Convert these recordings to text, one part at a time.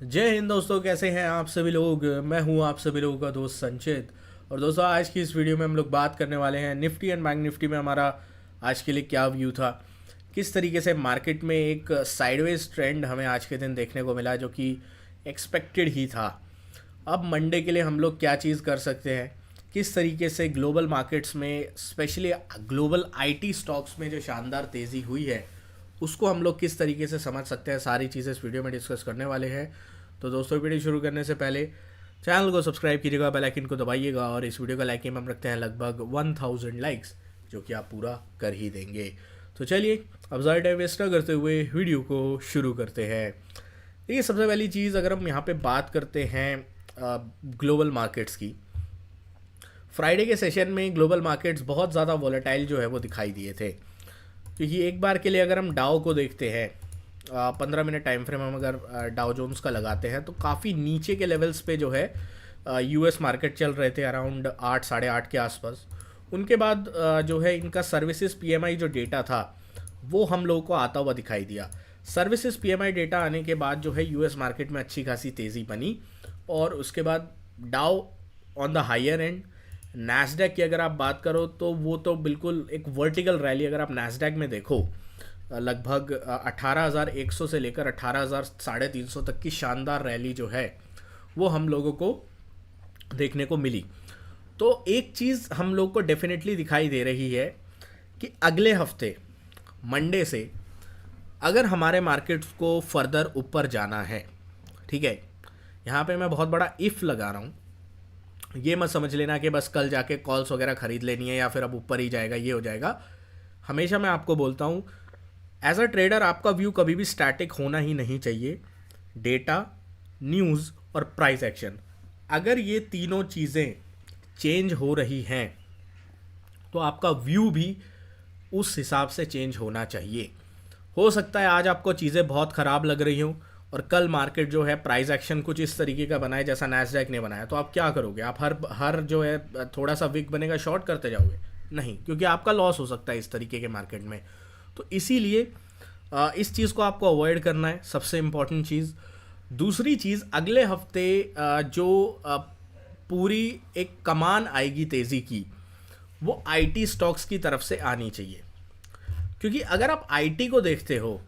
जय हिंद दोस्तों, कैसे हैं आप सभी लोग। मैं हूं आप सभी लोगों का दोस्त संचित। और दोस्तों, आज की इस वीडियो में हम लोग बात करने वाले हैं निफ्टी एंड बैंक निफ्टी में हमारा आज के लिए क्या व्यू था। किस तरीके से मार्केट में एक साइडवेज ट्रेंड हमें आज के दिन देखने को मिला, जो कि एक्सपेक्टेड ही था। अब मंडे के लिए हम लोग क्या चीज़ कर सकते हैं, किस तरीके से ग्लोबल मार्केट्स में स्पेशली ग्लोबल आईटी स्टॉक्स में जो शानदार तेज़ी हुई है उसको हम लोग किस तरीके से समझ सकते हैं, सारी चीज़ें इस वीडियो में डिस्कस करने वाले हैं। तो दोस्तों, वीडियो शुरू करने से पहले चैनल को सब्सक्राइब कीजिएगा, बेल आइकन को दबाइएगा और इस वीडियो का लाइक हम रखते हैं लगभग 1000 लाइक्स, जो कि आप पूरा कर ही देंगे। तो चलिए अब ज़्यादा टाइम वेस्ट ना करते हुए वीडियो को शुरू करते हैं। देखिए, सबसे पहली चीज़ अगर हम यहाँ पे बात करते हैं ग्लोबल मार्केट्स की, फ्राइडे के सेशन में ग्लोबल मार्केट्स बहुत ज़्यादा वॉलेटाइल जो है वो दिखाई दिए थे। क्योंकि एक बार के लिए अगर हम डाउ को देखते हैं, 15 मिनट टाइम फ्रेम हम अगर डाउ जोन्स का लगाते हैं, तो काफ़ी नीचे के लेवल्स पे जो है यूएस मार्केट चल रहे थे अराउंड 8 साढ़े 8 के आसपास। उनके बाद जो है इनका सर्विसेज पीएमआई जो डेटा था वो हम लोगों को आता हुआ दिखाई दिया। सर्विसेज पीएमआई डेटा आने के बाद जो है यूएस मार्केट में अच्छी खासी तेज़ी बनी और उसके बाद Dow on the higher end. Nasdaq की अगर आप बात करो तो वो तो बिल्कुल एक वर्टिकल रैली, अगर आप नैस्डैक में देखो लगभग 18,100 से लेकर 18,350 तक की शानदार रैली जो है वो हम लोगों को देखने को मिली। तो एक चीज़ हम लोग को डेफिनेटली दिखाई दे रही है कि अगले हफ्ते मंडे से अगर हमारे मार्केट्स को फर्दर ऊपर जाना है, ठीक है, यहाँ पे मैं बहुत बड़ा इफ़ लगा रहा हूँ। ये मत समझ लेना कि बस कल जाके कॉल्स वगैरह ख़रीद लेनी है या फिर अब ऊपर ही जाएगा, ये हो जाएगा। हमेशा मैं आपको बोलता हूँ, एज अ ट्रेडर आपका व्यू कभी भी स्टैटिक होना ही नहीं चाहिए। डेटा, न्यूज़ और प्राइस एक्शन, अगर ये तीनों चीज़ें चेंज हो रही हैं तो आपका व्यू भी उस हिसाब से चेंज होना चाहिए। हो सकता है आज आपको चीज़ें बहुत ख़राब लग रही हों और कल मार्केट जो है प्राइस एक्शन कुछ इस तरीके का बनाए जैसा नैस्डैक ने बनाया, तो आप क्या करोगे? आप हर जो है थोड़ा सा वीक बनेगा शॉर्ट करते जाओगे? नहीं, क्योंकि आपका लॉस हो सकता है इस तरीके के मार्केट में। तो इसीलिए इस चीज़ को आपको अवॉइड करना है, सबसे इम्पॉर्टेंट चीज़। दूसरी चीज़, अगले हफ्ते जो पूरी एक कमान आएगी तेज़ी की, वो आईटी स्टॉक्स की तरफ से आनी चाहिए। क्योंकि अगर आप आईटी को देखते हो,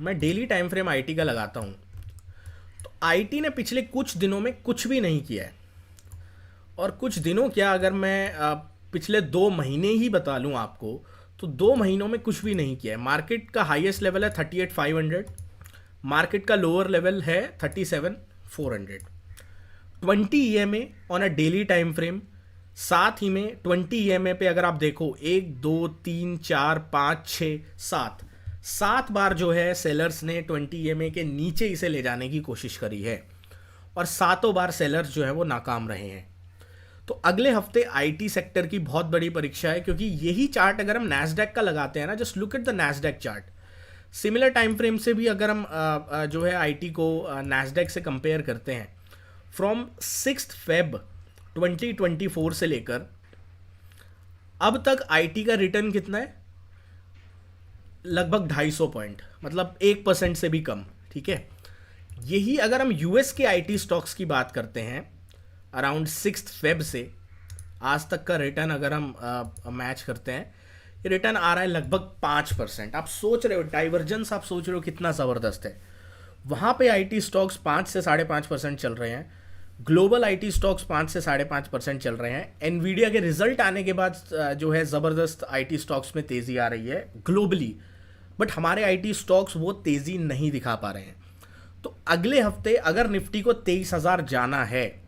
मैं डेली टाइम फ्रेम आईटी का लगाता हूँ, तो आईटी ने पिछले कुछ दिनों में कुछ भी नहीं किया है। और कुछ दिनों क्या, अगर मैं पिछले 2 महीने ही बता लूँ आपको, तो 2 महीनों में कुछ भी नहीं किया है। मार्केट का हाईएस्ट लेवल है 38,500, मार्केट का लोअर लेवल है 37,400। 20 EMA on a daily time frame, साथ ही में 20 ईएमए पे अगर आप देखो 1 2 3 4 5 6 7 बार जो है सेलर्स ने 20 ईएमए के नीचे इसे ले जाने की कोशिश करी है और सातों बार सेलर्स जो है वो नाकाम रहे हैं। तो अगले हफ्ते आईटी सेक्टर की बहुत बड़ी परीक्षा है, क्योंकि यही चार्ट अगर हम नैस्डैक का लगाते हैं ना, just look at the Nasdaq chart, similar time frame से भी अगर हम जो है आईटी को नैस्डैक से कंपेयर करते हैं, फ्रॉम 6 फेब 2024 से लेकर अब तक आईटी का रिटर्न कितना है? लगभग 250 पॉइंट, मतलब 1% से भी कम। ठीक है, यही अगर हम यूएस के आईटी स्टॉक्स की बात करते हैं, अराउंड 6 फेब से आज तक का रिटर्न अगर हम मैच करते हैं, ये रिटर्न आ रहा है लगभग 5%। आप सोच रहे हो डाइवर्जेंस, आप सोच रहे हो कितना ज़बरदस्त है। वहाँ पे आईटी स्टॉक्स 5 से 5.5% चल रहे हैं, ग्लोबल आईटी स्टॉक्स 5 से 5.5% चल रहे हैं। एनवीडिया के रिजल्ट आने के बाद जो है ज़बरदस्त आईटी स्टॉक्स में तेज़ी आ रही है ग्लोबली, बट हमारे आईटी स्टॉक्स वो तेज़ी नहीं दिखा पा रहे हैं। तो अगले हफ्ते अगर निफ्टी को 23,000 जाना है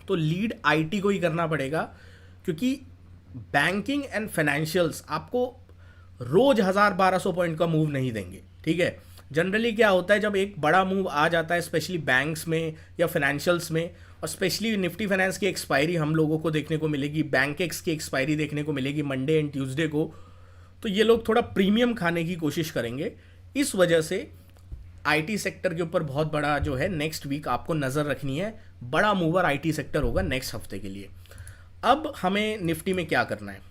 तो लीड आईटी को ही करना पड़ेगा, क्योंकि बैंकिंग एंड फाइनेंशियल्स आपको रोज 1,000-1,200 पॉइंट का मूव नहीं देंगे। ठीक है, जनरली क्या होता है, जब एक बड़ा मूव आ जाता है स्पेशली बैंक्स में या फाइनेंशियल्स में, और स्पेशली निफ्टी फाइनेंस की एक्सपायरी हम लोगों को देखने को मिलेगी, बैंक एक्स की एक्सपायरी देखने को मिलेगी मंडे एंड ट्यूसडे को, तो ये लोग थोड़ा प्रीमियम खाने की कोशिश करेंगे। इस वजह से आईटी सेक्टर के ऊपर बहुत बड़ा जो है नेक्स्ट वीक आपको नज़र रखनी है। बड़ा मूवर आईटी सेक्टर होगा नेक्स्ट हफ्ते के लिए। अब हमें निफ्टी में क्या करना है?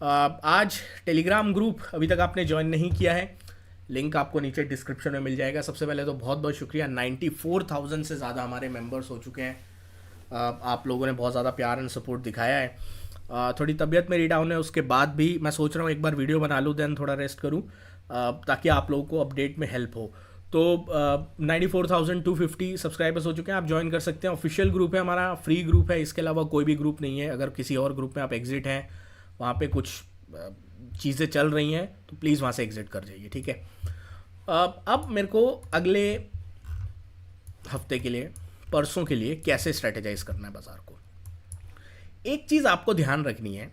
आज टेलीग्राम ग्रुप अभी तक आपने ज्वाइन नहीं किया है, लिंक आपको नीचे डिस्क्रिप्शन में मिल जाएगा। सबसे पहले तो बहुत बहुत शुक्रिया, 94,000 से ज़्यादा हमारे मेंबर्स हो चुके हैं। आप लोगों ने बहुत ज़्यादा प्यार एंड सपोर्ट दिखाया है। थोड़ी तबीयत मेरी डाउन है, उसके बाद भी मैं सोच रहा हूँ एक बार वीडियो बना लूँ, देन थोड़ा रेस्ट करूँ ताकि आप लोगों को अपडेट में हेल्प हो। तो 94,250 सब्सक्राइबर्स हो चुके हैं, आप ज्वाइन कर सकते हैं। ऑफिशियल ग्रुप है हमारा, फ्री ग्रुप है, इसके अलावा कोई भी ग्रुप नहीं है। अगर किसी और ग्रुप में आप एग्जिट हैं, वहाँ पे कुछ चीज़ें चल रही हैं, तो प्लीज़ वहाँ से एग्जिट कर जाइए, ठीक है। अब मेरे को अगले हफ्ते के लिए, परसों के लिए कैसे स्ट्रेटेजाइज करना है बाज़ार को। एक चीज़ आपको ध्यान रखनी है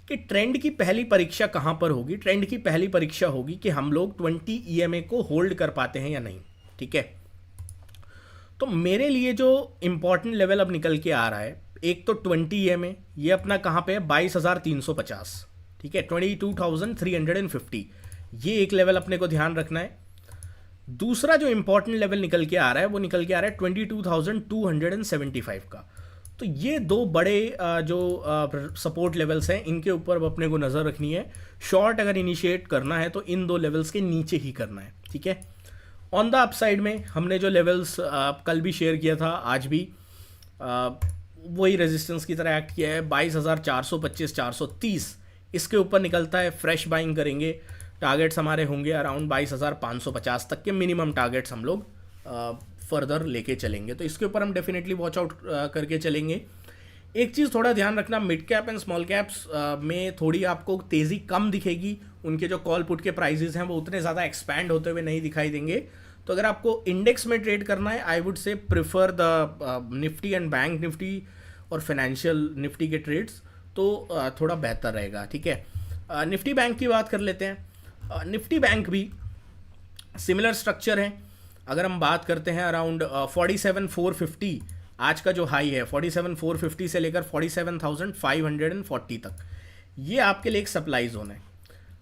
कि ट्रेंड की पहली परीक्षा कहाँ पर होगी। ट्रेंड की पहली परीक्षा होगी कि हम लोग 20 EMA को होल्ड कर पाते हैं या नहीं, ठीक है। तो मेरे लिए जो इम्पॉर्टेंट लेवल अब निकल के आ रहा है, एक तो 20 EMA, ये अपना कहाँ पे है, 22,350, ठीक है, 22,350, ये एक लेवल अपने को ध्यान रखना है। दूसरा जो इम्पॉर्टेंट लेवल निकल के आ रहा है, वो निकल के आ रहा है 22,275 का। तो ये दो बड़े जो सपोर्ट लेवल्स हैं, इनके ऊपर अपने को नज़र रखनी है। शॉर्ट अगर इनिशिएट करना है तो इन दो लेवल्स के नीचे ही करना है, ठीक है। ऑन द अपसाइड में हमने जो लेवल्स कल भी शेयर किया था, आज भी वही रेजिस्टेंस की तरह एक्ट किया है। 22,425, 430 इसके ऊपर निकलता है, फ्रेश बाइंग करेंगे। टारगेट्स हमारे होंगे अराउंड 22,550 तक के मिनिमम टारगेट्स हम लोग फर्दर लेके चलेंगे। तो इसके ऊपर हम डेफिनेटली वॉच आउट करके चलेंगे। एक चीज़ थोड़ा ध्यान रखना, mid cap and small caps में थोड़ी आपको तेज़ी कम दिखेगी। उनके जो कॉल पुट के प्राइजेस हैं वो उतने ज़्यादा एक्सपैंड होते हुए नहीं दिखाई देंगे। तो अगर आपको इंडेक्स में ट्रेड करना है, I would say prefer the Nifty and bank Nifty और फाइनेंशियल निफ्टी के ट्रेड्स, तो थोड़ा बेहतर रहेगा, ठीक है। निफ्टी बैंक की बात कर लेते हैं। निफ्टी बैंक भी सिमिलर स्ट्रक्चर है। अगर हम बात करते हैं अराउंड 47,450 आज का जो हाई है, 47,450 से लेकर 47,540 तक, ये आपके लिए एक सप्लाई जोन है।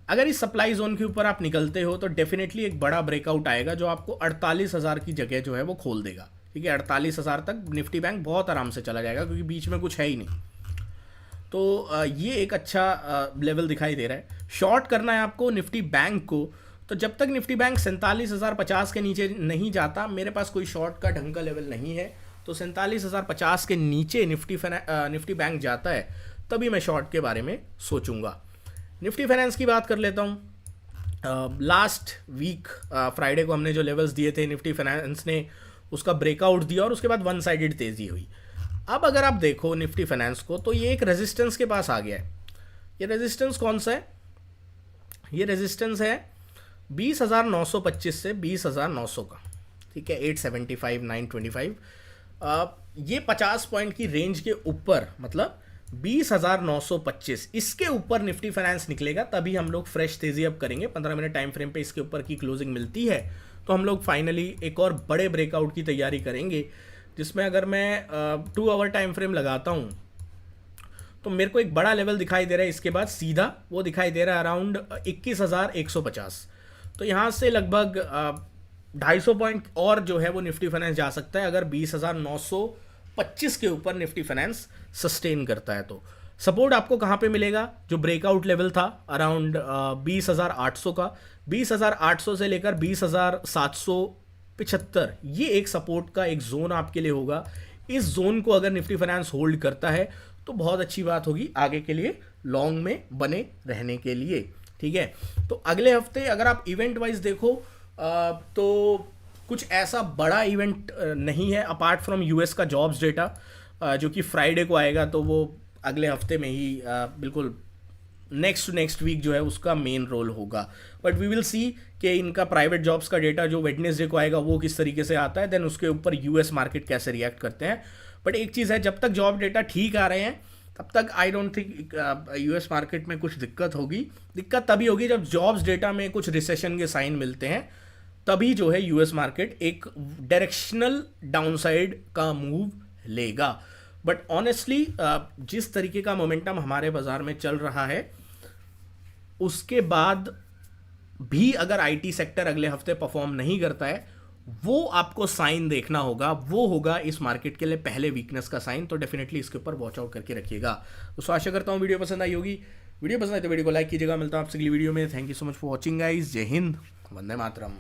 अगर इस सप्लाई जोन के ऊपर आप निकलते हो तो डेफिनेटली एक बड़ा ब्रेकआउट आएगा जो आपको 48,000 की जगह जो है वो खोल देगा, ठीक है। 48,000 तक निफ्टी बैंक बहुत आराम से चला जाएगा, क्योंकि बीच में कुछ है ही नहीं। तो ये एक अच्छा लेवल दिखाई दे रहा है। शॉर्ट करना है आपको निफ्टी बैंक को, तो जब तक निफ्टी बैंक 47,050 के नीचे नहीं जाता, मेरे पास कोई शॉर्ट का ढंग का लेवल नहीं है। तो 47,050 के नीचे निफ्टी बैंक जाता है, तभी मैं शॉर्ट के बारे में सोचूंगा। निफ्टी फाइनेंस की बात कर लेता हूँ। लास्ट वीक फ्राइडे को हमने जो लेवल्स दिए थे, निफ्टी फाइनेंस ने उसका ब्रेकआउट दिया और उसके बाद वन साइडेड तेज़ी हुई। अब अगर आप देखो निफ्टी फाइनेंस को, तो ये एक रेजिस्टेंस के पास आ गया है। ये रेजिस्टेंस कौन सा है? ये रेजिस्टेंस है 20,925 से 20,900 का, ठीक है, 875, 925। ये 50 पॉइंट की रेंज के ऊपर, मतलब 20,925, इसके ऊपर निफ्टी फाइनेंस निकलेगा, तभी हम लोग फ्रेश तेज़ी अब करेंगे। 15 मिनट टाइम फ्रेम पे इसके ऊपर की क्लोजिंग मिलती है तो हम लोग फाइनली एक और बड़े ब्रेकआउट की तैयारी करेंगे, जिसमें अगर मैं 2 आवर टाइम फ्रेम लगाता हूँ तो मेरे को एक बड़ा लेवल दिखाई दे रहा है। इसके बाद सीधा वो दिखाई दे रहा है अराउंड 21,150। तो यहाँ से लगभग 250 पॉइंट और जो है वो निफ्टी फाइनेंस जा सकता है, अगर 20,925 के ऊपर निफ्टी फाइनेंस सस्टेन करता है। तो सपोर्ट आपको कहाँ पे मिलेगा? जो ब्रेकआउट लेवल था अराउंड 20,800 का, 20,800 से लेकर 20,775, ये एक सपोर्ट का एक जोन आपके लिए होगा। इस जोन को अगर निफ्टी फाइनेंस होल्ड करता है तो बहुत अच्छी बात होगी आगे के लिए, लॉन्ग में बने रहने के लिए, ठीक है। तो अगले हफ्ते अगर आप इवेंट वाइज देखो तो कुछ ऐसा बड़ा इवेंट नहीं है अपार्ट फ्रॉम यूएस का जॉब्स डेटा जो कि फ्राइडे को आएगा। तो वो अगले हफ्ते में ही बिल्कुल नेक्स्ट वीक जो है उसका मेन रोल होगा। बट वी विल सी कि इनका प्राइवेट जॉब्स का डेटा जो वेडनेसडे को आएगा वो किस तरीके से आता है, देन उसके ऊपर यूएस मार्केट कैसे रिएक्ट करते हैं। बट एक चीज़ है, जब तक जॉब डेटा ठीक आ रहे हैं तब तक I don't think US market में कुछ दिक्कत होगी। दिक्कत तभी होगी जब जॉब्स डेटा में कुछ रिसेशन के साइन मिलते हैं, तभी जो है यूएस मार्केट एक डायरेक्शनल डाउनसाइड का मूव लेगा। बट ऑनेस्टली जिस तरीके का मोमेंटम हमारे बाजार में चल रहा है, उसके बाद भी अगर आईटी सेक्टर अगले हफ्ते परफॉर्म नहीं करता है, वो आपको साइन देखना होगा, वो होगा इस मार्केट के लिए पहले वीकनेस का साइन। तो डेफिनेटली इसके ऊपर वॉच आउट करके रखिएगा। तो आशा करता हूँ वीडियो पसंद आई होगी। वीडियो पसंद आए तो वीडियो को लाइक कीजिएगा। मिलता हूँ आपसे अगली वीडियो में। Thank you so much for watching guys. जय हिंद, वंदे मातरम।